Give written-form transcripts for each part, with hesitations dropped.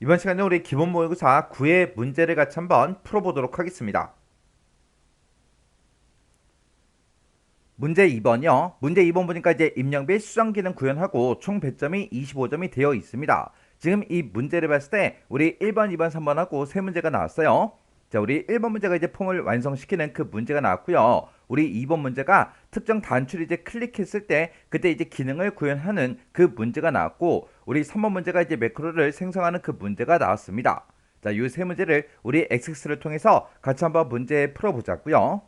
이번 시간에 우리 기본 모의고사 9의 문제를 같이 한번 풀어보도록 하겠습니다. 문제 2번이요. 문제 2번 보니까 이제 입력비 수정기능 구현하고 총 배점이 25점이 되어 있습니다. 지금 이 문제를 봤을 때 우리 1번, 2번, 3번 하고 세 문제가 나왔어요. 자, 우리 1번 문제가 이제 폼을 완성시키는 그 문제가 나왔고요. 우리 2번 문제가 특정 단추를 이제 클릭했을 때 그때 이제 기능을 구현하는 그 문제가 나왔고, 우리 3번 문제가 이제 매크로를 생성하는 그 문제가 나왔습니다. 자, 이 세 문제를 우리 엑세스를 통해서 같이 한번 문제 풀어보자고요.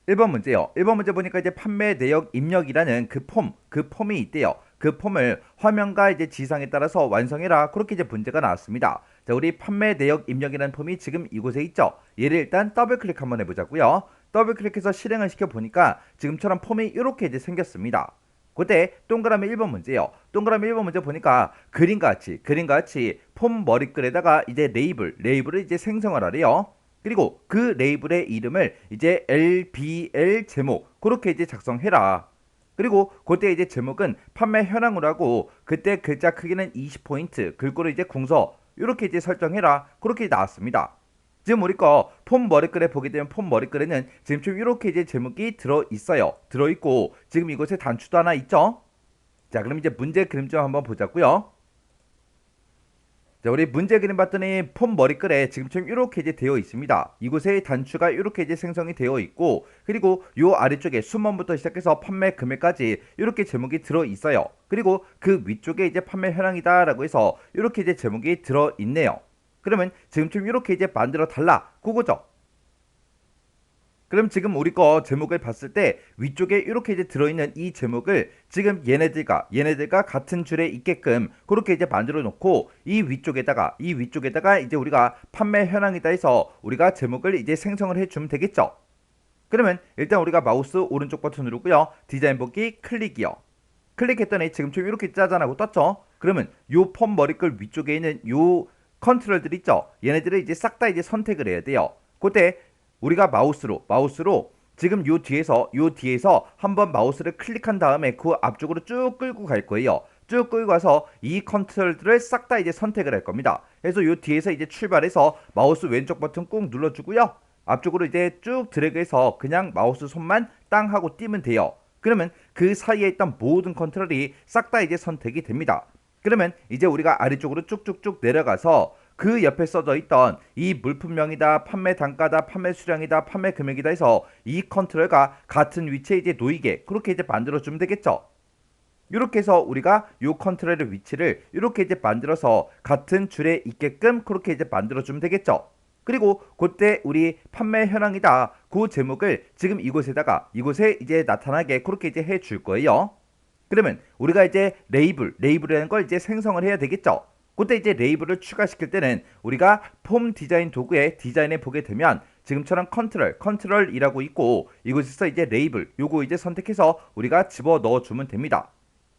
1번 문제요. 1번 문제 보니까 이제 판매 내역 입력이라는 그 폼이 있대요. 그 폼을 화면과 이제 지상에 따라서 완성해라. 그렇게 이제 문제가 나왔습니다. 자, 우리 판매 내역 입력이라는 폼이 지금 이곳에 있죠. 얘를 일단 더블 클릭 한번 해보자고요. 더블 클릭해서 실행을 시켜 보니까 지금처럼 폼이 이렇게 이제 생겼습니다. 그때 동그라미 1번 문제요. 동그라미 1번 문제 보니까 그림과 같이 폼 머리글에다가 이제 레이블을 이제 생성을 하래요. 그리고 그 레이블의 이름을 이제 LBL 제목 그렇게 이제 작성해라. 그리고 그때 이제 제목은 판매 현황으로 하고 그때 글자 크기는 20포인트, 글꼴을 이제 궁서 이렇게 이제 설정해라. 그렇게 나왔습니다. 지금 우리 거 폼 머리글에 보게 되면 폼 머리글에는 지금 좀 이렇게 이제 제목이 들어 있어요. 들어 있고 지금 이곳에 단추도 하나 있죠. 자, 그럼 이제 문제 그림 좀 한번 보자고요. 자, 우리 문제 그림 봤더니 폼 머리글에 지금처럼 이렇게 이제 되어 있습니다. 이곳에 단추가 이렇게 이제 생성이 되어 있고, 그리고 요 아래쪽에 수먼부터 시작해서 판매 금액까지 이렇게 제목이 들어 있어요. 그리고 그 위쪽에 이제 판매 현황이다라고 해서 이렇게 이제 제목이 들어 있네요. 그러면 지금처럼 이렇게 이제 만들어 달라. 그거죠. 그럼 지금 우리 거 제목을 봤을 때 위쪽에 이렇게 이제 들어있는 이 제목을 지금 얘네들과 같은 줄에 있게끔 그렇게 이제 만들어 놓고 이 위쪽에다가 이제 우리가 판매 현황이다 해서 우리가 제목을 이제 생성을 해주면 되겠죠. 그러면 일단 우리가 마우스 오른쪽 버튼 누르고요. 디자인 보기 클릭이요. 클릭했더니 지금 좀 이렇게 짜잔하고 떴죠. 그러면 요 폼 머리글 위쪽에 있는 요 컨트롤들 있죠. 얘네들을 이제 싹 다 이제 선택을 해야 돼요. 그때 우리가 마우스로 지금 요 뒤에서 한번 마우스를 클릭한 다음에 그 앞쪽으로 쭉 끌고 갈 거예요. 쭉 끌고 가서 이 컨트롤들을 싹 다 이제 선택을 할 겁니다. 그래서 요 뒤에서 이제 출발해서 마우스 왼쪽 버튼 꾹 눌러주고요. 앞쪽으로 이제 쭉 드래그해서 그냥 마우스 손만 땅 하고 띄면 돼요. 그러면 그 사이에 있던 모든 컨트롤이 싹 다 이제 선택이 됩니다. 그러면 이제 우리가 아래쪽으로 쭉쭉쭉 내려가서 그 옆에 써져 있던 이 물품명이다, 판매 단가다, 판매 수량이다, 판매 금액이다 해서 이 컨트롤과 같은 위치에 이제 놓이게 그렇게 이제 만들어주면 되겠죠. 이렇게 해서 우리가 이 컨트롤의 위치를 이렇게 이제 만들어서 같은 줄에 있게끔 그렇게 이제 만들어주면 되겠죠. 그리고 그때 우리 판매 현황이다 그 제목을 지금 이곳에 이제 나타나게 그렇게 이제 해줄 거예요. 그러면 우리가 이제 레이블이라는 걸 이제 생성을 해야 되겠죠. 그때 이제 레이블을 추가시킬 때는 우리가 폼 디자인 도구에 디자인에 보게 되면 지금처럼 컨트롤이라고 있고 이곳에서 이제 레이블 요거 이제 선택해서 우리가 집어 넣어 주면 됩니다.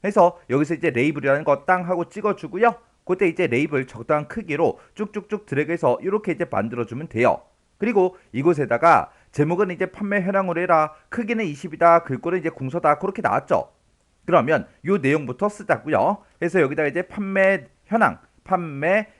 해서 여기서 이제 레이블이라는 거 땅 하고 찍어 주고요. 그때 이제 레이블 적당한 크기로 쭉쭉쭉 드래그해서 이렇게 이제 만들어 주면 돼요. 그리고 이곳에다가 제목은 이제 판매 현황으로 해라. 크기는 20이다. 글꼴은 이제 궁서다. 그렇게 나왔죠. 그러면 요 내용부터 쓰자고요. 그래서 여기다가 이제 판매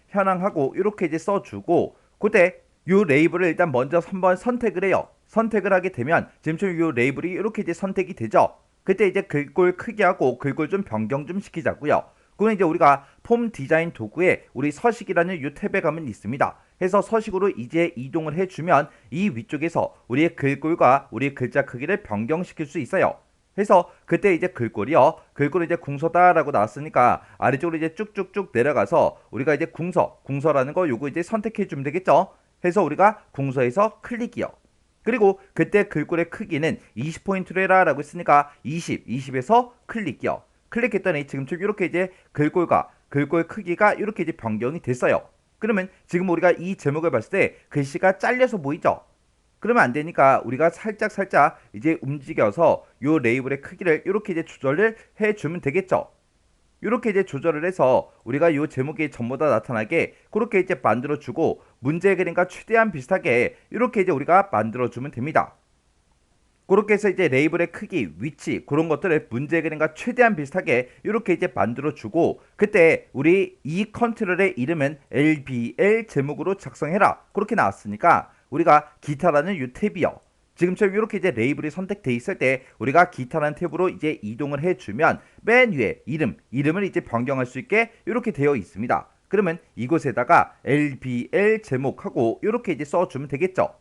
현황하고 이렇게 이제 써주고 그때 요 레이블을 일단 먼저 한번 선택을 해요. 선택을 하게 되면 지금처럼 요 레이블이 이렇게 이제 선택이 되죠. 그때 이제 글꼴 크기하고 글꼴 좀 변경 좀 시키자고요. 그건 이제 우리가 폼 디자인 도구에 우리 서식이라는 요 탭에 가면 있습니다. 해서 서식으로 이제 이동을 해주면 이 위쪽에서 우리의 글꼴과 우리의 글자 크기를 변경시킬 수 있어요. 해서 그때 이제 글꼴이 이제 궁서다라고 나왔으니까 아래쪽으로 이제 쭉쭉쭉 내려가서 우리가 이제 궁서라는 거 요거 이제 선택해 주면 되겠죠. 해서 우리가 궁서에서 클릭이요. 그리고 그때 글꼴의 크기는 20포인트로 해라라고 했으니까 20에서 클릭이요. 클릭했더니 지금처럼 이렇게 이제 글꼴 크기가 이렇게 이제 변경이 됐어요. 그러면 지금 우리가 이 제목을 봤을 때 글씨가 잘려서 보이죠? 그러면 안 되니까 우리가 살짝 이제 움직여서 요 레이블의 크기를 이렇게 이제 조절을 해주면 되겠죠. 이렇게 이제 조절을 해서 우리가 요 제목이 전부 다 나타나게 그렇게 이제 만들어주고 문제 그림과 최대한 비슷하게 이렇게 이제 우리가 만들어주면 됩니다. 그렇게 해서 이제 레이블의 크기, 위치 그런 것들을 문제 그림과 최대한 비슷하게 이렇게 이제 만들어 주고 그때 우리 이 컨트롤의 이름은 LBL 제목으로 작성해라 그렇게 나왔으니까 우리가 기타라는 이 탭이요. 지금처럼 이렇게 이제 레이블이 선택돼 있을 때 우리가 기타라는 탭으로 이제 이동을 해주면 맨 위에 이름을 이제 변경할 수 있게 이렇게 되어 있습니다. 그러면 이곳에다가 LBL 제목하고 이렇게 이제 써주면 되겠죠.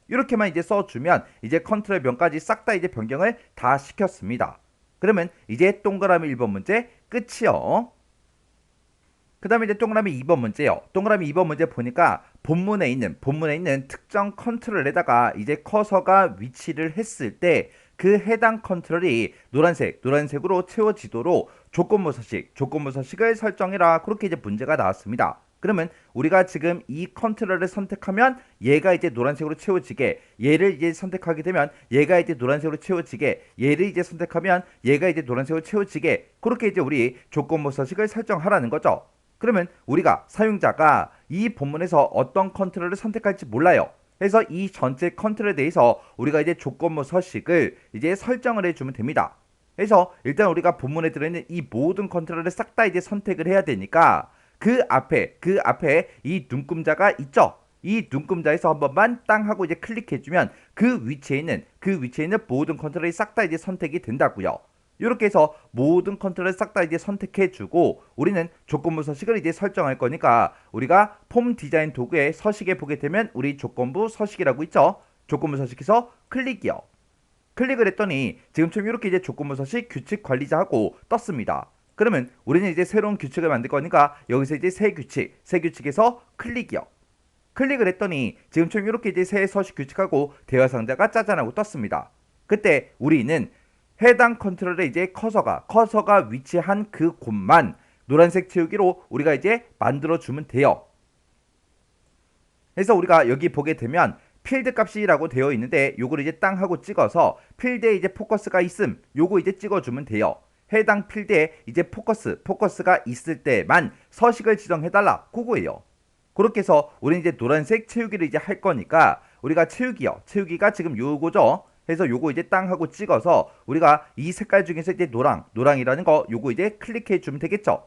이렇게만 이제 써주면 이제 컨트롤 명까지 싹 다 이제 변경을 다 시켰습니다. 그러면 이제 동그라미 1번 문제 끝이요. 그 다음에 이제 동그라미 2번 문제요. 동그라미 2번 문제 보니까 본문에 있는 특정 컨트롤에다가 이제 커서가 위치를 했을 때 그 해당 컨트롤이 노란색으로 채워지도록 조건부 서식을 설정해라. 그렇게 이제 문제가 나왔습니다. 그러면 우리가 지금 이 컨트롤을 선택하면 얘가 이제 노란색으로 채워지게, 얘를 이제 선택하게 되면 얘가 이제 노란색으로 채워지게, 얘를 이제 선택하면 얘가 이제 노란색으로 채워지게, 그렇게 이제 우리 조건부 서식을 설정하라는 거죠. 그러면 우리가 사용자가 이 본문에서 어떤 컨트롤을 선택할지 몰라요. 그래서 이 전체 컨트롤에 대해서 우리가 이제 조건부 서식을 이제 설정을 해주면 됩니다. 그래서 일단 우리가 본문에 들어있는 이 모든 컨트롤을 싹 다 이제 선택을 해야 되니까 그 앞에 이 눈금자가 있죠. 이 눈금자에서 한 번만 땅 하고 이제 클릭해주면 그 위치에 있는 모든 컨트롤이 싹 다 이제 선택이 된다고요. 이렇게 해서 모든 컨트롤을 싹 다 이제 선택해주고 우리는 조건부 서식을 이제 설정할 거니까 우리가 폼 디자인 도구의 서식에 보게 되면 우리 조건부 서식이라고 있죠. 조건부 서식에서 클릭이요. 클릭을 했더니 지금처럼 이렇게 이제 조건부 서식 규칙 관리자하고 떴습니다. 그러면 우리는 이제 새로운 규칙을 만들 거니까 여기서 이제 새 규칙에서 클릭이요. 클릭을 했더니 지금처럼 이렇게 이제 새 서식 규칙하고 대화 상자가 짜잔하고 떴습니다. 그때 우리는 해당 컨트롤에 이제 커서가 위치한 그 곳만 노란색 채우기로 우리가 이제 만들어 주면 돼요. 그래서 우리가 여기 보게 되면 필드 값이라고 되어 있는데 요걸 이제 땅 하고 찍어서 필드에 이제 포커스가 있음 요거 이제 찍어주면 돼요. 해당 필드에 이제 포커스가 있을 때만 서식을 지정해달라 그거예요. 그렇게 해서 우리는 이제 노란색 채우기를 이제 할 거니까 우리가 채우기가 지금 요거죠. 해서 요거 이제 땅 하고 찍어서 우리가 이 색깔 중에서 이제 노랑이라는 거 요거 이제 클릭해 주면 되겠죠.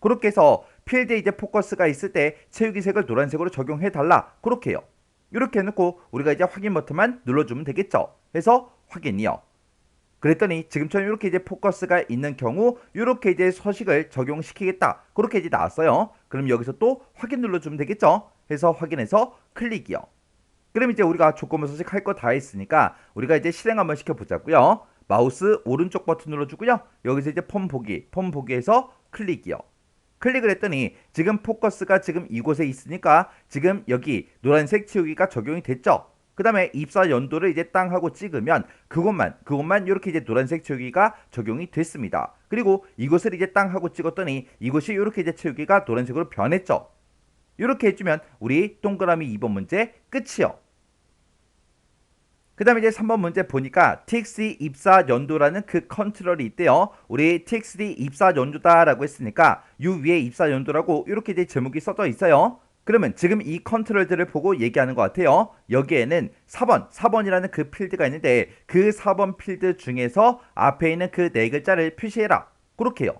그렇게 해서 필드에 이제 포커스가 있을 때 채우기 색을 노란색으로 적용해 달라 그렇게 해요. 이렇게 해놓고 우리가 이제 확인 버튼만 눌러주면 되겠죠. 해서 확인이요. 그랬더니 지금처럼 이렇게 이제 포커스가 있는 경우 이렇게 이제 서식을 적용시키겠다 그렇게 이제 나왔어요. 그럼 여기서 또 확인 눌러주면 되겠죠. 해서 확인해서 클릭이요. 그럼 이제 우리가 조건부 서식 할 거 다 했으니까 우리가 이제 실행 한번 시켜보자고요. 마우스 오른쪽 버튼 눌러주고요. 여기서 이제 폼 보기에서 클릭이요. 클릭을 했더니 지금 포커스가 지금 이곳에 있으니까 지금 여기 노란색 채우기가 적용이 됐죠. 그 다음에 입사 연도를 이제 땅 하고 찍으면 그곳만 이렇게 이제 노란색 채우기가 적용이 됐습니다. 그리고 이곳을 이제 땅 하고 찍었더니 이곳이 이렇게 이제 채우기가 노란색으로 변했죠. 이렇게 해주면 우리 동그라미 2번 문제 끝이요. 그 다음에 이제 3번 문제 보니까 txt 입사 연도라는 그 컨트롤이 있대요. 우리 txt 입사 연도다라고 했으니까 이 위에 입사 연도라고 이렇게 이제 제목이 써져 있어요. 그러면 지금 이 컨트롤들을 보고 얘기하는 것 같아요. 여기에는 4번이라는 그 필드가 있는데 그 4번 필드 중에서 앞에 있는 그 네 글자를 표시해라. 그렇게 해요.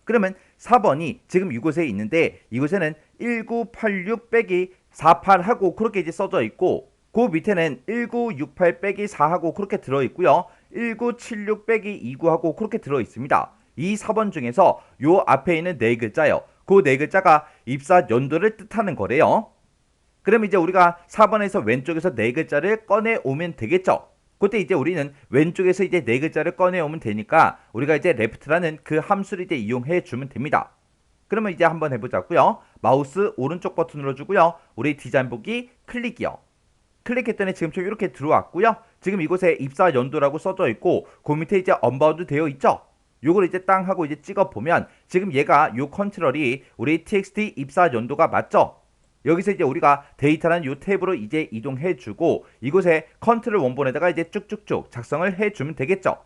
그러면 4번이 지금 이곳에 있는데 이곳에는 1986-48하고 그렇게 이제 써져 있고 그 밑에는 1968-4하고 그렇게 들어있고요. 1976-29하고 그렇게 들어있습니다. 이 4번 중에서 요 앞에 있는 네 글자요. 그 네 글자가 입사 연도를 뜻하는 거래요. 그럼 이제 우리가 4번에서 왼쪽에서 네 글자를 꺼내오면 되겠죠. 그때 이제 우리는 왼쪽에서 이제 네 글자를 꺼내오면 되니까 우리가 이제 left라는 그 함수를 이제 이용해 주면 됩니다. 그러면 이제 한번 해보자고요. 마우스 오른쪽 버튼 눌러주고요. 우리 디자인 보기 클릭이요. 클릭했더니 지금처럼 이렇게 들어왔고요. 지금 이곳에 입사 연도라고 써져 있고 그 밑에 이제 언바운드 되어 있죠. 요걸 이제 땅 하고 이제 찍어 보면 지금 얘가 요 컨트롤이 우리 txt 입사 연도가 맞죠? 여기서 이제 우리가 데이터라는 요 탭으로 이제 이동해 주고 이곳에 컨트롤 원본에다가 이제 쭉쭉쭉 작성을 해 주면 되겠죠.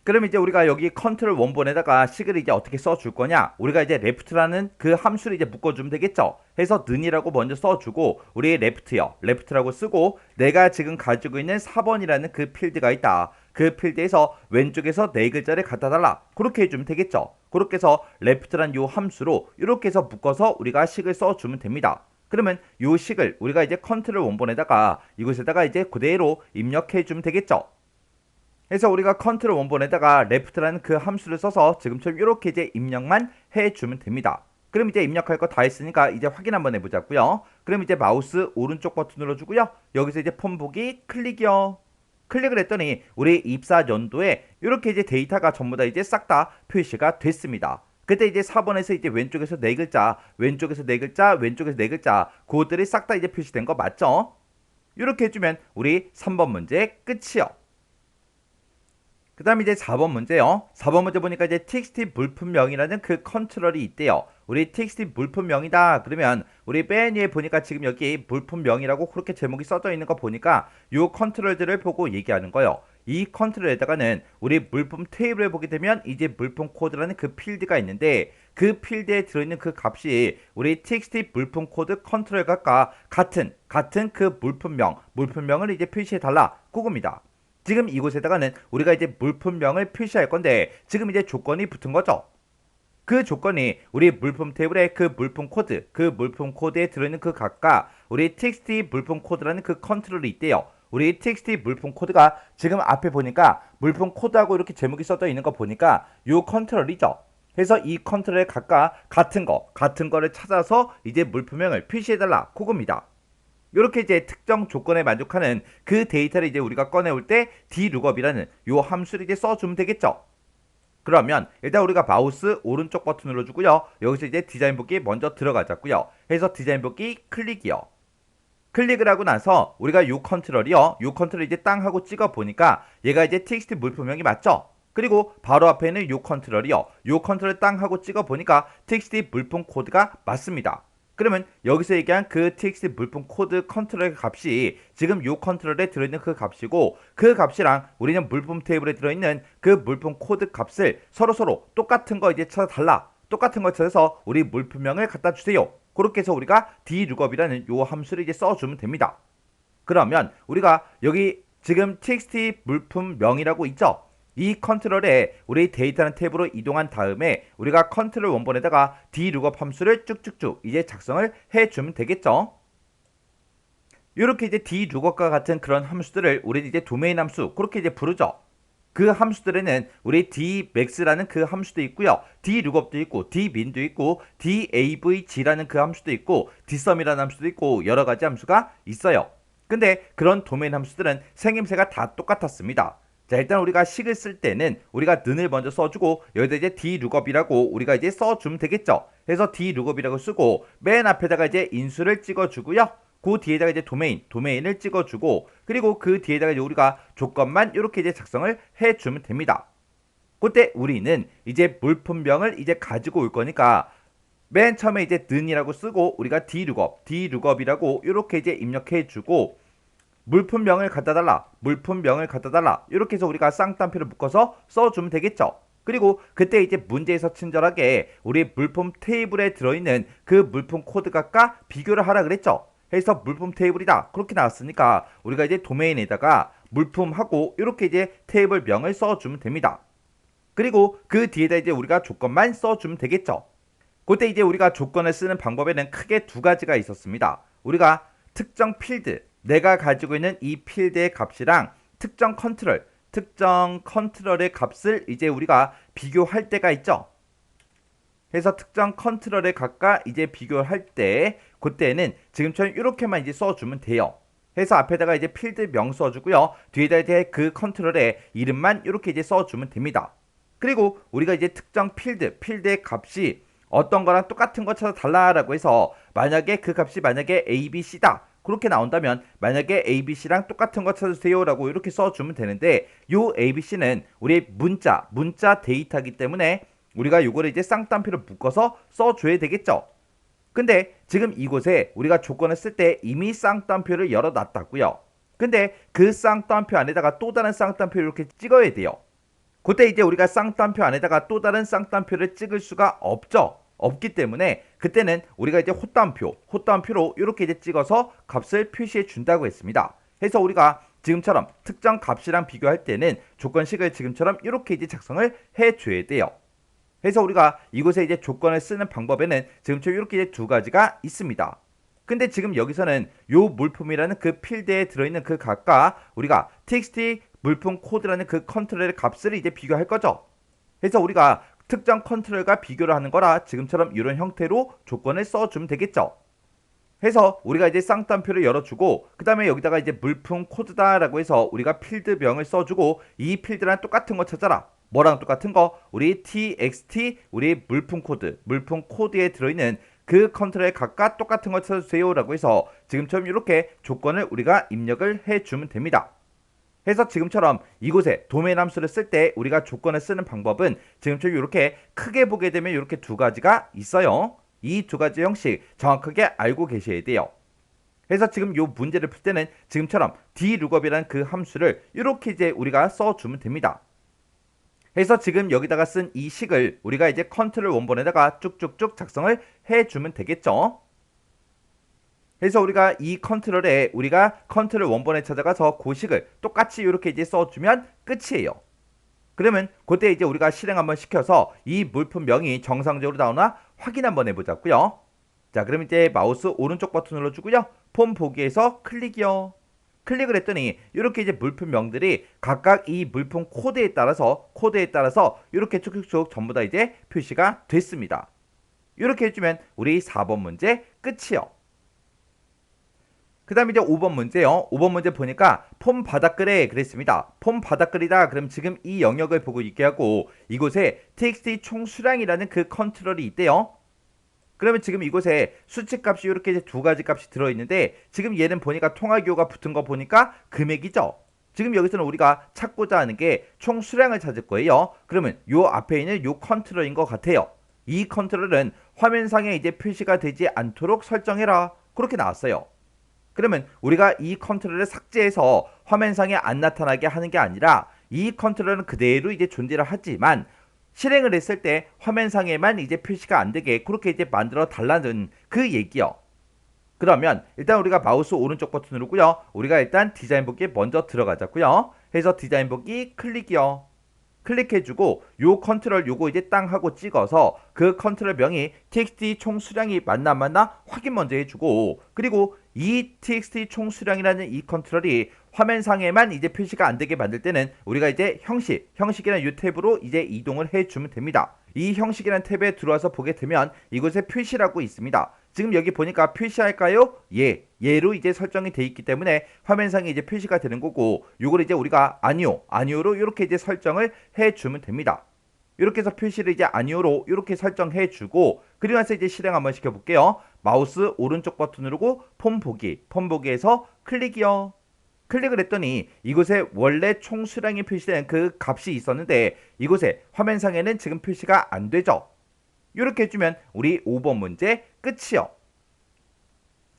그럼 이제 우리가 여기 컨트롤 원본에다가 식을 이제 어떻게 써줄 거냐? 우리가 이제 left라는 그 함수를 이제 묶어주면 되겠죠? 해서 는이라고 먼저 써주고 우리 left요. left라고 쓰고 내가 지금 가지고 있는 4번이라는 그 필드가 있다. 그 필드에서 왼쪽에서 네 글자를 갖다 달라. 그렇게 해주면 되겠죠? 그렇게 해서 left란 요 함수로 이렇게 해서 묶어서 우리가 식을 써주면 됩니다. 그러면 요 식을 우리가 이제 컨트롤 원본에다가 이곳에다가 이제 그대로 입력해주면 되겠죠? 그래서 우리가 컨트롤 원본에다가 left라는 그 함수를 써서 지금처럼 이렇게 이제 입력만 해주면 됩니다. 그럼 이제 입력할 거 다 했으니까 이제 확인 한번 해보자고요. 그럼 이제 마우스 오른쪽 버튼 눌러주고요. 여기서 이제 폰 보기 클릭이요. 클릭을 했더니 우리 입사 연도에 이렇게 이제 데이터가 전부 다 이제 싹 다 표시가 됐습니다. 그때 이제 4번에서 이제 왼쪽에서 네 글자, 왼쪽에서 네 글자, 왼쪽에서 네 글자, 그것들이 싹 다 이제 표시된 거 맞죠? 이렇게 해주면 우리 3번 문제 끝이요. 그 다음에 이제 4번 문제요. 4번 문제 보니까 이제 txt 물품명이라는 그 컨트롤이 있대요. 우리 txt 물품명이다. 그러면 우리 맨 위에 보니까 지금 여기 물품명이라고 그렇게 제목이 써져 있는 거 보니까 요 컨트롤들을 보고 얘기하는 거예요. 이 컨트롤에다가는 우리 물품 테이블을 보게 되면 이제 물품 코드라는 그 필드가 있는데 그 필드에 들어있는 그 값이 우리 txt 물품 코드 컨트롤과 같은 그 물품명을 이제 표시해 달라. 그겁니다. 지금 이곳에다가는 우리가 이제 물품명을 표시할 건데 지금 이제 조건이 붙은 거죠. 그 조건이 우리 물품 테이블의 그 물품 코드, 그 물품 코드에 들어있는 그 값과 우리 txt 물품 코드라는 그 컨트롤이 있대요. 우리 txt 물품 코드가 지금 앞에 보니까 물품 코드하고 이렇게 제목이 써져 있는 거 보니까 요 컨트롤이죠. 그래서 이 컨트롤의 값과 같은 거를 찾아서 이제 물품명을 표시해달라. 그겁니다. 이렇게 이제 특정 조건에 만족하는 그 데이터를 이제 우리가 꺼내올 때 dlookup이라는 요 함수를 이제 써주면 되겠죠. 그러면 일단 우리가 마우스 오른쪽 버튼 눌러주고요. 여기서 이제 디자인 보기 먼저 들어가자고요. 해서 디자인 보기 클릭이요. 클릭을 하고 나서 우리가 요 컨트롤이요. 요 컨트롤 이제 땅 하고 찍어 보니까 얘가 이제 txt 물품명이 맞죠? 그리고 바로 앞에 있는 요 컨트롤이요. 요 컨트롤 땅 하고 찍어 보니까 txt 물품 코드가 맞습니다. 그러면 여기서 얘기한 그 txt 물품 코드 컨트롤의 값이 지금 요 컨트롤에 들어있는 그 값이고 그 값이랑 우리는 물품 테이블에 들어있는 그 물품 코드 값을 서로 똑같은 거 이제 찾아달라. 똑같은 거 찾아서 우리 물품명을 갖다 주세요. 그렇게 해서 우리가 dlookup이라는 요 함수를 이제 써주면 됩니다. 그러면 우리가 여기 지금 txt 물품명이라고 있죠? 이 컨트롤에 우리 데이터는 탭으로 이동한 다음에 우리가 컨트롤 원본에다가 dlookup 함수를 쭉쭉쭉 이제 작성을 해주면 되겠죠. 이렇게 이제 dlookup과 같은 그런 함수들을 우리는 이제 도메인 함수 그렇게 이제 부르죠. 그 함수들에는 우리 dmax라는 그 함수도 있고요. dlookup도 있고 dmin도 있고 davg라는 그 함수도 있고 dsum이라는 함수도 있고 여러 가지 함수가 있어요. 근데 그런 도메인 함수들은 생김새가 다 똑같았습니다. 자, 일단 우리가 식을 쓸 때는 우리가 는을 먼저 써주고 여기다 이제 dlookup이라고 우리가 이제 써주면 되겠죠. 그래서 dlookup이라고 쓰고 맨 앞에다가 이제 인수를 찍어주고요. 그 뒤에다가 이제 도메인을 찍어주고 그리고 그 뒤에다가 이제 우리가 조건만 이렇게 이제 작성을 해주면 됩니다. 그때 우리는 이제 물품명을 이제 가지고 올 거니까 맨 처음에 이제 는이라고 쓰고 우리가 dlookup이라고 이렇게 이제 입력해주고 물품명을 갖다 달라 이렇게 해서 우리가 쌍따옴표를 묶어서 써주면 되겠죠. 그리고 그때 이제 문제에서 친절하게 우리 물품 테이블에 들어있는 그 물품 코드값과 비교를 하라 그랬죠. 해서 물품 테이블이다 그렇게 나왔으니까 우리가 이제 도메인에다가 물품하고 이렇게 이제 테이블 명을 써주면 됩니다. 그리고 그 뒤에다 이제 우리가 조건만 써주면 되겠죠. 그때 이제 우리가 조건을 쓰는 방법에는 크게 두 가지가 있었습니다. 우리가 특정 필드 내가 가지고 있는 이 필드의 값이랑 특정 컨트롤의 값을 이제 우리가 비교할 때가 있죠. 그래서 특정 컨트롤의 값과 이제 비교할 때 그때는 지금처럼 이렇게만 이제 써주면 돼요. 그래서 앞에다가 이제 필드 명 써주고요. 뒤에다 이제 그 컨트롤의 이름만 이렇게 이제 써주면 됩니다. 그리고 우리가 이제 특정 필드의 값이 어떤 거랑 똑같은 거 찾아달라라고 해서 만약에 그 값이 만약에 ABC다. 그렇게 나온다면 만약에 ABC랑 똑같은 거 찾아주세요 라고 이렇게 써주면 되는데 요 ABC는 우리 문자 데이터이기 때문에 우리가 요거를 이제 쌍따옴표를 묶어서 써줘야 되겠죠. 근데 지금 이곳에 우리가 조건을 쓸 때 이미 쌍따옴표를 열어놨다고요. 근데 그 쌍따옴표 안에다가 또 다른 쌍따옴표를 이렇게 찍어야 돼요. 그때 이제 우리가 쌍따옴표 안에다가 또 다른 쌍따옴표를 찍을 수가 없죠. 없기 때문에 그때는 우리가 이제 호따옴표로 이렇게 이제 찍어서 값을 표시해 준다고 했습니다. 해서 우리가 지금처럼 특정 값이랑 비교할 때는 조건식을 지금처럼 이렇게 이제 작성을 해 줘야 돼요. 해서 우리가 이곳에 이제 조건을 쓰는 방법에는 지금처럼 이렇게 이제 두 가지가 있습니다. 근데 지금 여기서는 요 물품이라는 그 필드에 들어있는 그 값과 우리가 txt 물품 코드라는 그 컨트롤의 값을 이제 비교할 거죠. 그래서 우리가 특정 컨트롤과 비교를 하는 거라 지금처럼 이런 형태로 조건을 써주면 되겠죠. 해서 우리가 이제 쌍따옴표를 열어주고 그 다음에 여기다가 이제 물품 코드다라고 해서 우리가 필드명을 써주고 이 필드랑 똑같은 거 찾아라. 뭐랑 똑같은 거? 우리 txt 우리 물품 코드에 들어있는 그 컨트롤의 값과 똑같은 거 찾아주세요 라고 해서 지금처럼 이렇게 조건을 우리가 입력을 해주면 됩니다. 해서 지금처럼 이곳에 도메인 함수를 쓸 때 우리가 조건을 쓰는 방법은 지금처럼 이렇게 크게 보게 되면 이렇게 두 가지가 있어요. 이 두 가지 형식 정확하게 알고 계셔야 돼요. 그래서 지금 이 문제를 풀 때는 지금처럼 dlookup이라는 그 함수를 이렇게 이제 우리가 써주면 됩니다. 그래서 지금 여기다가 쓴 이 식을 우리가 이제 컨트롤 원본에다가 쭉쭉쭉 작성을 해주면 되겠죠. 그래서 우리가 이 컨트롤에 우리가 컨트롤 원본에 찾아가서 그 식을 똑같이 이렇게 이제 써주면 끝이에요. 그러면 그때 이제 우리가 실행 한번 시켜서 이 물품명이 정상적으로 나오나 확인 한번 해보자고요. 자, 그럼 이제 마우스 오른쪽 버튼 눌러주고요. 폼 보기에서 클릭이요. 클릭을 했더니 이렇게 이제 물품명들이 각각 이 물품 코드에 따라서 이렇게 쭉쭉쭉 전부 다 이제 표시가 됐습니다. 이렇게 해주면 우리 4번 문제 끝이요. 그 다음에 이제 5번 문제요. 5번 문제 보니까 폼 바닥글에 그랬습니다. 폼 바닥글이다. 그럼 지금 이 영역을 보고 있게 하고 이곳에 txt 총수량이라는 그 컨트롤이 있대요. 그러면 지금 이곳에 수치값이 이렇게 이제 두 가지 값이 들어있는데 지금 얘는 보니까 통화기호가 붙은 거 보니까 금액이죠. 지금 여기서는 우리가 찾고자 하는 게 총수량을 찾을 거예요. 그러면 요 앞에 있는 요 컨트롤인 것 같아요. 이 컨트롤은 화면상에 이제 표시가 되지 않도록 설정해라. 그렇게 나왔어요. 그러면 우리가 이 컨트롤을 삭제해서 화면상에 안 나타나게 하는 게 아니라 이 컨트롤은 그대로 이제 존재를 하지만 실행을 했을 때 화면상에만 이제 표시가 안 되게 그렇게 이제 만들어 달라는 그 얘기요. 그러면 일단 우리가 마우스 오른쪽 버튼 누르고요. 우리가 일단 디자인 보기에 먼저 들어가자고요. 해서 디자인 보기 클릭이요. 클릭해주고 요 컨트롤 요거 이제 땅 하고 찍어서 그 컨트롤 명이 txt 총수량이 맞나 확인 먼저 해주고 그리고 이 txt 총수량이라는 이 컨트롤이 화면상에만 이제 표시가 안 되게 만들 때는 우리가 이제 형식이라는 이 탭으로 이제 이동을 해주면 됩니다. 이 형식이라는 탭에 들어와서 보게 되면 이곳에 표시라고 있습니다. 지금 여기 보니까 표시할까요? 얘로 이제 설정이 돼 있기 때문에 화면상에 이제 표시가 되는 거고 요걸 이제 우리가 아니오로 이렇게 이제 설정을 해주면 됩니다. 이렇게 해서 표시를 이제 아니오로 이렇게 설정해 주고 그리고 나서 이제 실행 한번 시켜볼게요. 마우스 오른쪽 버튼 누르고 폼 보기에서 클릭이요. 클릭을 했더니 이곳에 원래 총수량이 표시된 그 값이 있었는데 이곳에 화면상에는 지금 표시가 안 되죠. 이렇게 해주면 우리 5번 문제 끝이요.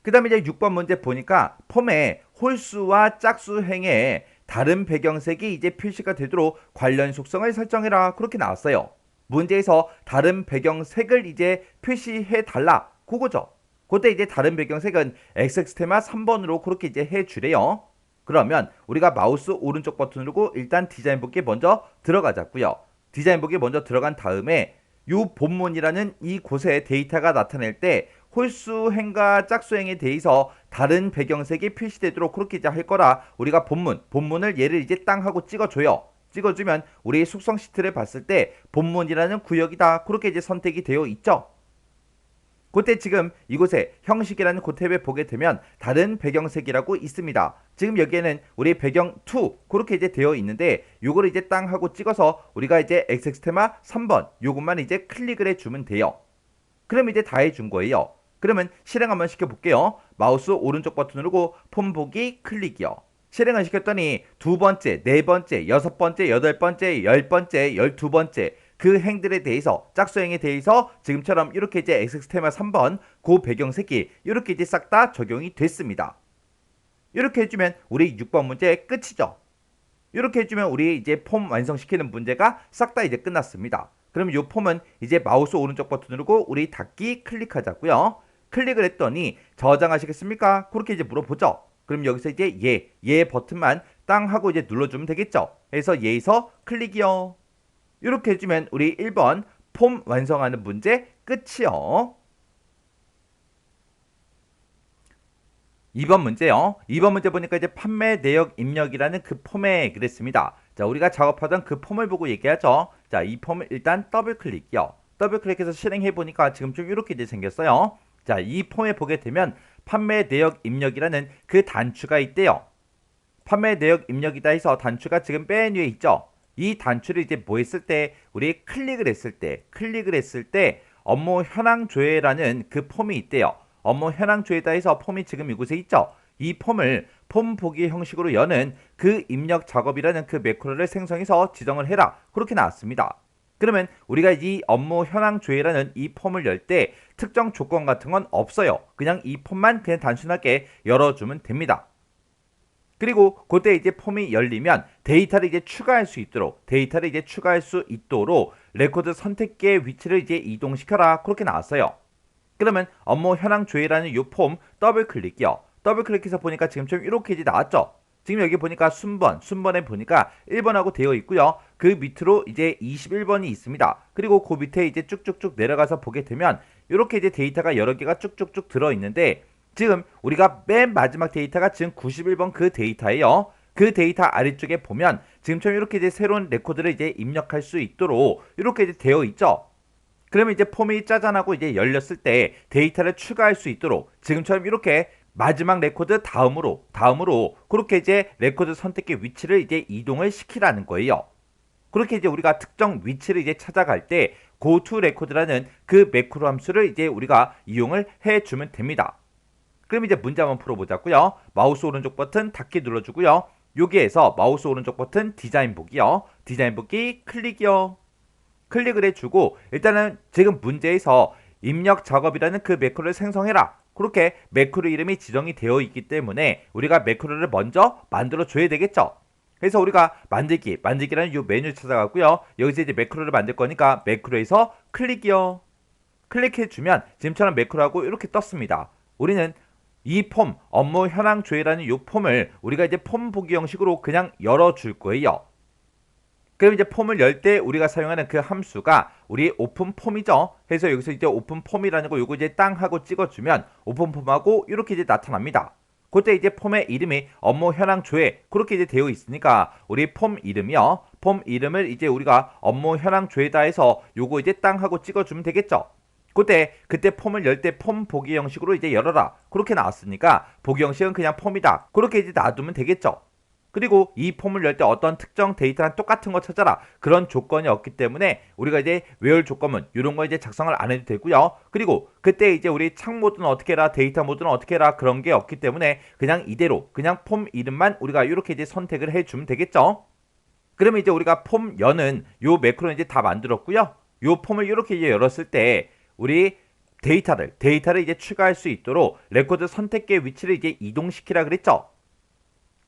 그 다음에 이제 6번 문제 보니까 폼에 홀수와 짝수행에 다른 배경색이 이제 표시가 되도록 관련 속성을 설정해라. 그렇게 나왔어요. 문제에서 다른 배경색을 이제 표시해 달라. 그거죠. 그때 이제 다른 배경색은 xx테마 3번으로 그렇게 이제 해주래요. 그러면 우리가 마우스 오른쪽 버튼 누르고 일단 디자인 보기에 먼저 들어가자고요. 디자인 보기에 먼저 들어간 다음에 요 본문이라는 이 곳에 데이터가 나타낼 때 홀수행과 짝수행에 대해서 다른 배경색이 표시되도록 그렇게 이제 할 거라 우리가 본문을 얘를 이제 땅 하고 찍어줘요. 찍어주면 우리 속성 시트를 봤을 때 본문이라는 구역이다. 그렇게 이제 선택이 되어 있죠. 그때 지금 이곳에 형식이라는 그 탭에 보게 되면 다른 배경색이라고 있습니다. 지금 여기에는 우리 배경 2 그렇게 이제 되어 있는데 요거를 이제 땅 하고 찍어서 우리가 이제 xx테마 3번 요것만 이제 클릭을 해주면 돼요. 그럼 이제 다 해준 거예요. 그러면 실행 한번 시켜볼게요. 마우스 오른쪽 버튼 누르고 폼 보기 클릭이요. 실행을 시켰더니 두 번째, 네 번째, 여섯 번째, 여덟 번째, 열 번째, 12번째 그 행들에 대해서 짝수행에 대해서 지금처럼 이렇게 이제 xx테마 3번 그 배경색이 이렇게 이제 싹 다 적용이 됐습니다. 이렇게 해주면 우리 6번 문제 끝이죠. 이렇게 해주면 우리 이제 폼 완성시키는 문제가 싹 다 이제 끝났습니다. 그럼 이 폼은 이제 마우스 오른쪽 버튼 누르고 우리 닫기 클릭하자고요. 클릭을 했더니 저장하시겠습니까? 그렇게 이제 물어보죠. 그럼 여기서 이제 얘 버튼만 땅 하고 이제 눌러주면 되겠죠. 그래서 얘에서 클릭이요. 이렇게 해주면 우리 1번 폼 완성하는 문제 끝이요. 2번 문제요. 2번 문제 보니까 이제 판매 내역 입력이라는 그 폼에 그랬습니다. 자, 우리가 작업하던 그 폼을 보고 얘기하죠. 자, 이 폼을 일단 더블 클릭이요. 더블 클릭해서 실행해 보니까 지금 좀 이렇게 이제 생겼어요. 자, 이 폼에 보게 되면 판매 내역 입력이라는 그 단추가 있대요. 판매 내역 입력이다 해서 단추가 지금 맨 위에 있죠. 이 단추를 이제 뭐 했을 때 우리 클릭을 했을 때 업무 현황 조회라는 그 폼이 있대요. 업무 현황 조회다 해서 폼이 지금 이곳에 있죠. 이 폼을 폼 보기 형식으로 여는 그 입력 작업이라는 그 매크로를 생성해서 지정을 해라. 그렇게 나왔습니다. 그러면 우리가 이 업무 현황 조회라는 이 폼을 열 때 특정 조건 같은 건 없어요. 그냥 이 폼만 그냥 단순하게 열어주면 됩니다. 그리고 그때 이제 폼이 열리면 데이터를 이제 추가할 수 있도록 레코드 선택기의 위치를 이제 이동시켜라. 그렇게 나왔어요. 그러면 업무 현황 조회라는 이 폼 더블 클릭이요. 더블 클릭해서 보니까 지금 좀 이렇게 이제 나왔죠. 지금 여기 보니까 순번에 보니까 1번하고 되어 있고요. 그 밑으로 이제 21번이 있습니다. 그리고 그 밑에 이제 쭉쭉쭉 내려가서 보게 되면 이렇게 이제 데이터가 여러 개가 쭉쭉쭉 들어 있는데 지금 우리가 맨 마지막 데이터가 지금 91번 그 데이터예요. 그 데이터 아래쪽에 보면 지금처럼 이렇게 이제 새로운 레코드를 이제 입력할 수 있도록 이렇게 이제 되어 있죠. 그러면 이제 폼이 짜잔하고 이제 열렸을 때 데이터를 추가할 수 있도록 지금처럼 이렇게 마지막 레코드 다음으로 그렇게 이제 레코드 선택기 위치를 이제 이동을 시키라는 거예요. 그렇게 이제 우리가 특정 위치를 이제 찾아갈 때 go to record라는 그 매크로 함수를 이제 우리가 이용을 해주면 됩니다. 그럼 이제 문제 한번 풀어보자고요. 마우스 오른쪽 버튼 닫기 눌러주고요. 여기에서 마우스 오른쪽 버튼 디자인 보기요. 디자인 보기 클릭이요. 클릭을 해주고 일단은 지금 문제에서 입력 작업이라는 그 매크로를 생성해라. 그렇게 매크로 이름이 지정이 되어 있기 때문에 우리가 매크로를 먼저 만들어 줘야 되겠죠. 그래서 우리가 만들기라는 이 메뉴 찾아가고요. 여기서 이제 매크로를 만들 거니까 매크로에서 클릭이요. 클릭해주면 지금처럼 매크로하고 이렇게 떴습니다. 우리는 이 폼, 업무 현황 조회라는 이 폼을 우리가 이제 폼 보기 형식으로 그냥 열어줄 거예요. 그럼 이제 폼을 열 때 우리가 사용하는 그 함수가 우리 오픈 폼이죠. 그래서 여기서 이제 오픈 폼이라는 거 요거 이제 땅 하고 찍어주면 오픈 폼하고 이렇게 이제 나타납니다. 그때 이제 폼의 이름이 업무 현황 조회 그렇게 이제 되어 있으니까 우리 폼 이름이요. 폼 이름을 이제 우리가 업무 현황 조회다 해서 요거 이제 땅 하고 찍어주면 되겠죠. 그때 폼을 열 때 폼 보기 형식으로 이제 열어라. 그렇게 나왔으니까 보기 형식은 그냥 폼이다. 그렇게 이제 놔두면 되겠죠. 그리고 이 폼을 열 때 어떤 특정 데이터랑 똑같은 거 찾아라. 그런 조건이 없기 때문에 우리가 이제 외울 조건문 이런 거 이제 작성을 안 해도 되고요. 그리고 그때 이제 우리 창 모드는 어떻게 해라, 데이터 모드는 어떻게 해라 그런 게 없기 때문에 그냥 이대로 그냥 폼 이름만 우리가 이렇게 이제 선택을 해주면 되겠죠. 그러면 이제 우리가 폼 여는 요 매크로는 이제 다 만들었고요. 요 폼을 이렇게 이제 열었을 때 우리 데이터를 이제 추가할 수 있도록 레코드 선택기의 위치를 이제 이동시키라 그랬죠.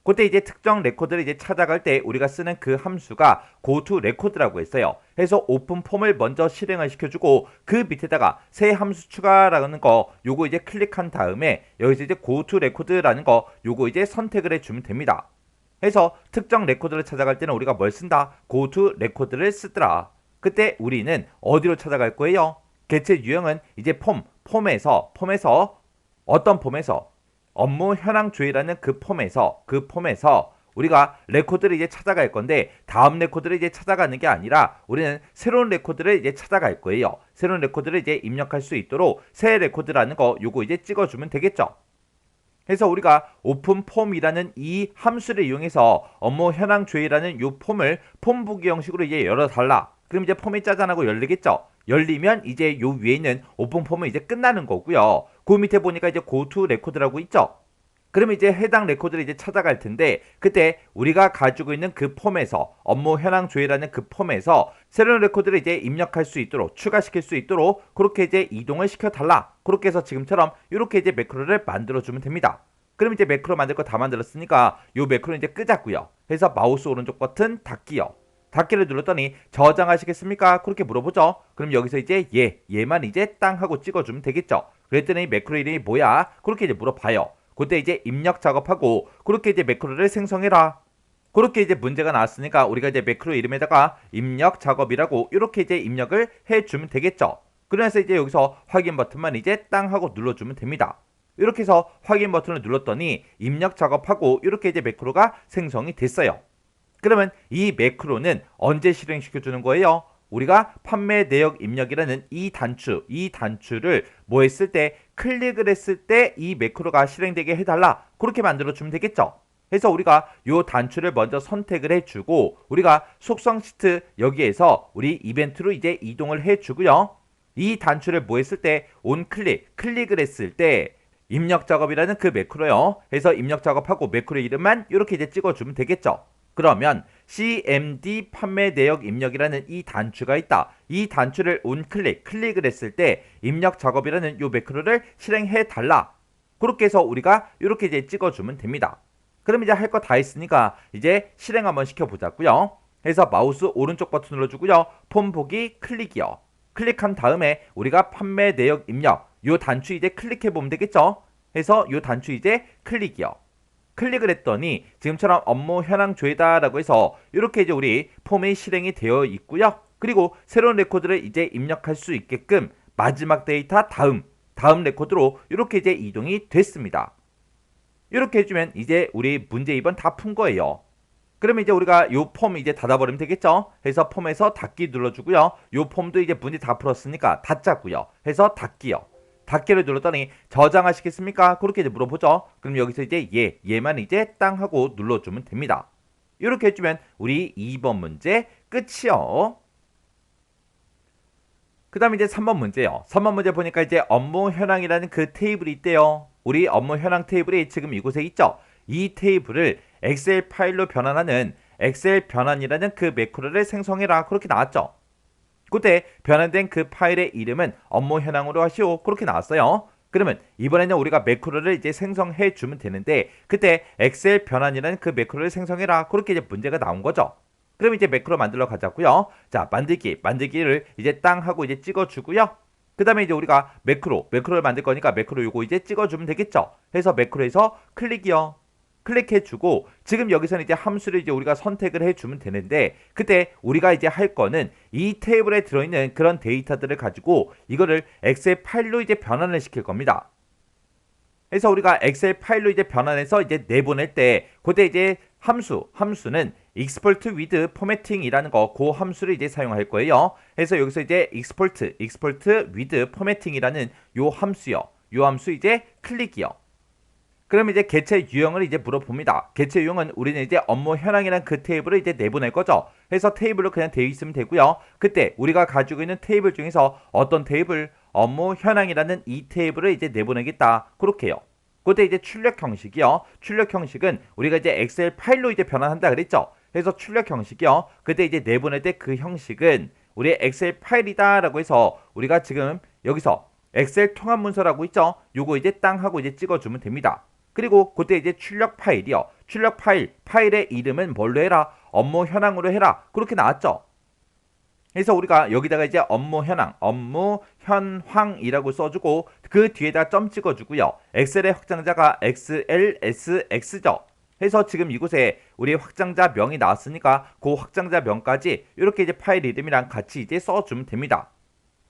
그때 이제 특정 레코드를 이제 찾아갈 때 우리가 쓰는 그 함수가 goToRecord라고 했어요. 해서 오픈 폼을 먼저 실행을 시켜주고 그 밑에다가 새 함수 추가라는 거 요거 이제 클릭한 다음에 여기서 이제 goToRecord라는 거 요거 이제 선택을 해주면 됩니다. 해서 특정 레코드를 찾아갈 때는 우리가 뭘 쓴다? goToRecord를 쓰더라. 그때 우리는 어디로 찾아갈 거예요? 개체 유형은 이제 폼에서 어떤 폼에서 업무 현황 조회라는 그 폼에서 우리가 레코드를 이제 찾아갈 건데 다음 레코드를 이제 찾아가는 게 아니라 우리는 새로운 레코드를 이제 찾아갈 거예요. 새로운 레코드를 이제 입력할 수 있도록 새 레코드라는 거 요거 이제 찍어주면 되겠죠. 그래서 우리가 오픈 폼이라는 이 함수를 이용해서 업무 현황 조회라는 요 폼을 폼 보기 형식으로 이제 열어달라. 그럼 이제 폼이 짜잔하고 열리겠죠. 열리면 이제 요 위에 있는 오픈 폼은 이제 끝나는 거고요. 그 밑에 보니까 이제 goToRecord라고 있죠. 그러면 이제 해당 레코드를 이제 찾아갈 텐데 그때 우리가 가지고 있는 그 폼에서 업무 현황 조회라는 그 폼에서 새로운 레코드를 이제 입력할 수 있도록 추가시킬 수 있도록 그렇게 이제 이동을 시켜달라. 그렇게 해서 지금처럼 이렇게 이제 매크로를 만들어주면 됩니다. 그럼 이제 매크로 만들 거 다 만들었으니까 요 매크로 이제 끄자고요. 해서 마우스 오른쪽 버튼 닫기요. 닫기를 눌렀더니 저장하시겠습니까? 그렇게 물어보죠. 그럼 여기서 이제 얘만 이제 땅 하고 찍어주면 되겠죠. 그랬더니 매크로 이름이 뭐야? 그렇게 이제 물어봐요. 그때 이제 입력 작업하고 그렇게 이제 매크로를 생성해라. 그렇게 이제 문제가 나왔으니까 우리가 이제 매크로 이름에다가 입력 작업이라고 이렇게 이제 입력을 해주면 되겠죠. 그래서 이제 여기서 확인 버튼만 이제 땅 하고 눌러주면 됩니다. 이렇게 해서 확인 버튼을 눌렀더니 입력 작업하고 이렇게 이제 매크로가 생성이 됐어요. 그러면 이 매크로는 언제 실행시켜주는 거예요? 우리가 판매 내역 입력이라는 이 단추를 뭐 했을 때 클릭을 했을 때 이 매크로가 실행되게 해달라. 그렇게 만들어주면 되겠죠. 해서 우리가 요 단추를 먼저 선택을 해주고 우리가 속성 시트 여기에서 우리 이벤트로 이제 이동을 해주고요. 이 단추를 뭐 했을 때 클릭을 했을 때 입력 작업이라는 그 매크로요. 해서 입력 작업하고 매크로 이름만 이렇게 이제 찍어주면 되겠죠. 그러면 CMD 판매 내역 입력이라는 이 단추가 있다. 이 단추를 클릭을 했을 때 입력 작업이라는 요 매크로를 실행해 달라. 그렇게 해서 우리가 이렇게 이제 찍어주면 됩니다. 그럼 이제 할 거 다 했으니까 이제 실행 한번 시켜보자고요. 해서 마우스 오른쪽 버튼 눌러주고요. 폼 보기 클릭이요. 클릭한 다음에 우리가 판매 내역 입력 요 단추 이제 클릭해 보면 되겠죠. 해서 요 단추 이제 클릭이요. 클릭을 했더니 지금처럼 업무 현황 조회다라고 해서 이렇게 이제 우리 폼이 실행이 되어 있고요. 그리고 새로운 레코드를 이제 입력할 수 있게끔 마지막 데이터 다음 레코드로 이렇게 이제 이동이 됐습니다. 이렇게 해주면 이제 우리 문제 2번 다 푼 거예요. 그러면 이제 우리가 요 폼 이제 닫아버리면 되겠죠. 해서 폼에서 닫기 눌러주고요. 요 폼도 이제 문제 다 풀었으니까 닫자고요. 해서 닫기요. 닫기를 눌렀더니 저장하시겠습니까? 그렇게 이제 물어보죠. 그럼 여기서 이제 얘만 이제 땅 하고 눌러주면 됩니다. 이렇게 해주면 우리 2번 문제 끝이요. 그 다음에 이제 3번 문제요. 3번 문제 보니까 이제 업무 현황이라는 그 테이블이 있대요. 우리 업무 현황 테이블이 지금 이곳에 있죠. 이 테이블을 엑셀 파일로 변환하는 엑셀 변환이라는 그 매크로를 생성해라. 그렇게 나왔죠. 그때 변환된 그 파일의 이름은 업무 현황으로 하시오. 그렇게 나왔어요. 그러면 이번에는 우리가 매크로를 이제 생성해 주면 되는데 그때 엑셀 변환이라는 그 매크로를 생성해라. 그렇게 이제 문제가 나온 거죠. 그럼 이제 매크로 만들러 가자고요. 자, 만들기를 이제 땅 하고 이제 찍어주고요. 그 다음에 이제 우리가 매크로를 만들 거니까 매크로 요거 이제 찍어주면 되겠죠. 해서 매크로에서 클릭이요. 클릭해주고 지금 여기서는 이제 함수를 이제 우리가 선택을 해주면 되는데 그때 우리가 이제 할 거는 이 테이블에 들어있는 그런 데이터들을 가지고 이거를 엑셀 파일로 이제 변환을 시킬 겁니다. 그래서 우리가 엑셀 파일로 이제 변환해서 이제 내보낼 때 그때 이제 함수는 export with formatting이라는 그 함수를 이제 사용할 거예요. 그래서 여기서 이제 export with formatting이라는 요 함수요. 요 함수 이제 클릭이요. 그럼 이제 개체 유형을 이제 물어봅니다. 개체 유형은 우리는 이제 업무 현황이란 그 테이블을 이제 내보낼 거죠. 그래서 테이블로 그냥 되어 있으면 되고요. 그때 우리가 가지고 있는 테이블 중에서 어떤 테이블, 업무 현황이라는 이 테이블을 이제 내보내겠다. 그렇게요. 그때 이제 출력 형식이요. 출력 형식은 우리가 이제 엑셀 파일로 이제 변환한다 그랬죠. 그래서 출력 형식이요. 그때 이제 내보낼 때 그 형식은 우리 엑셀 파일이다라고 해서 우리가 지금 여기서 엑셀 통합 문서라고 있죠. 요거 이제 땅 하고 이제 찍어주면 됩니다. 그리고 그때 이제 출력 파일이요. 출력 파일의 이름은 뭘로 해라? 업무 현황으로 해라. 그렇게 나왔죠. 그래서 우리가 여기다가 이제 업무 현황이라고 써주고 그 뒤에다 점 찍어주고요. 엑셀의 확장자가 XLSX죠. 해서 지금 이곳에 우리 확장자 명이 나왔으니까 그 확장자 명까지 이렇게 이제 파일 이름이랑 같이 이제 써주면 됩니다.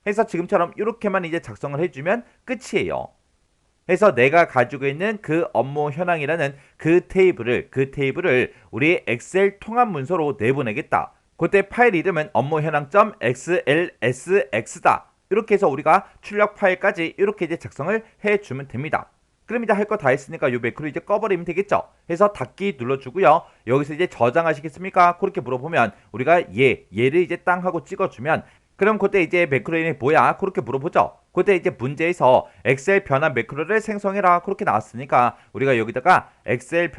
해서 지금처럼 이렇게만 이제 작성을 해주면 끝이에요. 해서 내가 가지고 있는 그 업무 현황이라는 그 테이블을 우리 엑셀 통합 문서로 내보내겠다. 그때 파일 이름은 업무 현황.xlsx다. 이렇게 해서 우리가 출력 파일까지 이렇게 이제 작성을 해주면 됩니다. 그럼 이제 할 거 다 했으니까 요 매크로 이제 꺼버리면 되겠죠. 해서 닫기 눌러주고요. 여기서 이제 저장하시겠습니까? 그렇게 물어보면 우리가 얘를 이제 땅 하고 찍어주면 그럼 그때 이제 매크로이 뭐야? 그렇게 물어보죠. 그때 이제 문제에서 엑셀 변환 매크로를 생성해라. 그렇게 나왔으니까 우리가 여기다가 엑셀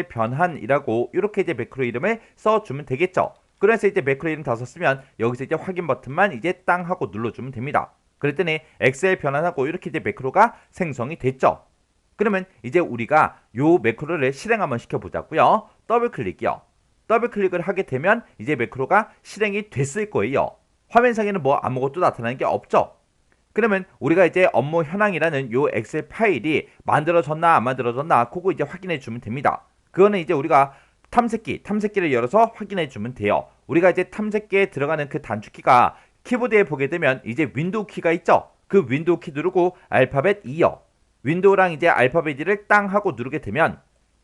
변환이라고 이렇게 이제 매크로 이름을 써주면 되겠죠. 그래서 이제 매크로 이름 다 썼으면 여기서 이제 확인 버튼만 이제 땅 하고 눌러주면 됩니다. 그랬더니 엑셀 변환하고 이렇게 이제 매크로가 생성이 됐죠. 그러면 이제 우리가 요 매크로를 실행 한번 시켜보자고요. 더블 클릭이요. 더블 클릭을 하게 되면 이제 매크로가 실행이 됐을 거예요. 화면상에는 뭐 아무것도 나타나는 게 없죠. 그러면 우리가 이제 업무 현황이라는 요 엑셀 파일이 만들어졌나 안 만들어졌나 그거 이제 확인해 주면 됩니다. 그거는 이제 우리가 탐색기를 열어서 확인해 주면 돼요. 우리가 이제 탐색기에 들어가는 그 단축키가 키보드에 보게 되면 이제 윈도우 키가 있죠. 그 윈도우 키 누르고 알파벳 2요. 윈도우랑 이제 알파벳 2를 땅 하고 누르게 되면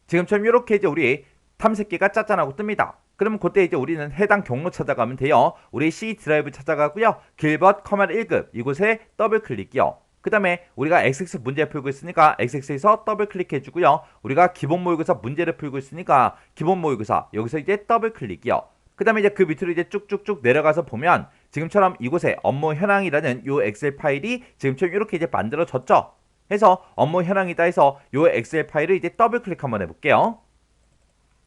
지금처럼 이렇게 이제 우리 탐색기가 짠짠하고 뜹니다. 그러면 그때 이제 우리는 해당 경로 찾아가면 돼요. 우리 C 드라이브 찾아가고요. 길벗 커맨 1급 이곳에 더블 클릭이요. 그 다음에 우리가 XX 문제 풀고 있으니까 XX에서 더블 클릭해 주고요. 우리가 기본 모의고사 문제를 풀고 있으니까 기본 모의고사 여기서 이제 더블 클릭이요. 그 다음에 이제 그 밑으로 이제 쭉쭉쭉 내려가서 보면 지금처럼 이곳에 업무 현황이라는 요 엑셀 파일이 지금처럼 이렇게 이제 만들어졌죠. 해서 업무 현황이다 해서 요 엑셀 파일을 이제 더블 클릭 한번 해볼게요.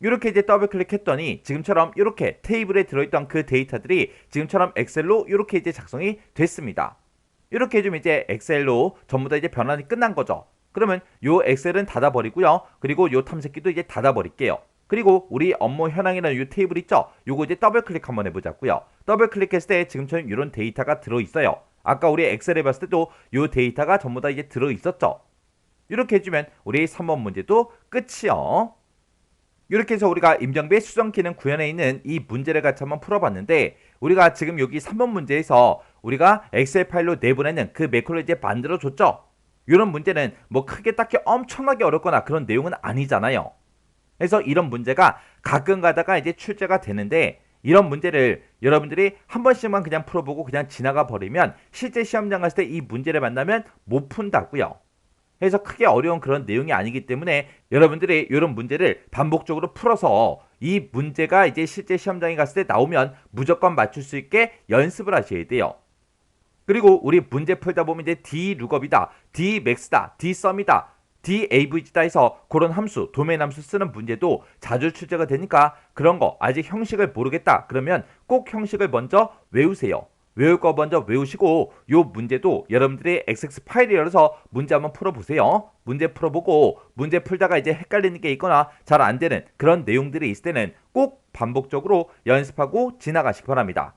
이렇게 이제 더블 클릭했더니 지금처럼 이렇게 테이블에 들어있던 그 데이터들이 지금처럼 엑셀로 이렇게 이제 작성이 됐습니다. 이렇게 해주면 이제 엑셀로 전부 다 이제 변환이 끝난 거죠. 그러면 요 엑셀은 닫아버리고요. 그리고 요 탐색기도 이제 닫아버릴게요. 그리고 우리 업무 현황이라는 요 테이블 있죠? 요거 이제 더블 클릭 한번 해보자고요. 더블 클릭했을 때 지금처럼 이런 데이터가 들어있어요. 아까 우리 엑셀에 봤을 때도 요 데이터가 전부 다 이제 들어있었죠. 이렇게 해주면 우리 3번 문제도 끝이요. 이렇게 해서 우리가 임정배 수정키는 구현에 있는 이 문제를 같이 한번 풀어봤는데 우리가 지금 여기 3번 문제에서 우리가 엑셀 파일로 내보내는 그 매크로를 이제 만들어줬죠. 이런 문제는 뭐 크게 딱히 엄청나게 어렵거나 그런 내용은 아니잖아요. 그래서 이런 문제가 가끔 가다가 이제 출제가 되는데 이런 문제를 여러분들이 한 번씩만 그냥 풀어보고 그냥 지나가 버리면 실제 시험장 갔을 때 이 문제를 만나면 못 푼다고요. 해서 크게 어려운 그런 내용이 아니기 때문에 여러분들이 이런 문제를 반복적으로 풀어서 이 문제가 이제 실제 시험장에 갔을 때 나오면 무조건 맞출 수 있게 연습을 하셔야 돼요. 그리고 우리 문제 풀다 보면 이제 d룩업이다, dmax다, dsum이다, davg다 해서 그런 함수, 도메인 함수 쓰는 문제도 자주 출제가 되니까 그런 거 아직 형식을 모르겠다 그러면 꼭 형식을 먼저 외우세요. 외울 거 먼저 외우시고 요 문제도 여러분들이 XX 파일을 열어서 문제 한번 풀어보세요. 문제 풀어보고 문제 풀다가 이제 헷갈리는 게 있거나 잘 안 되는 그런 내용들이 있을 때는 꼭 반복적으로 연습하고 지나가시기 바랍니다.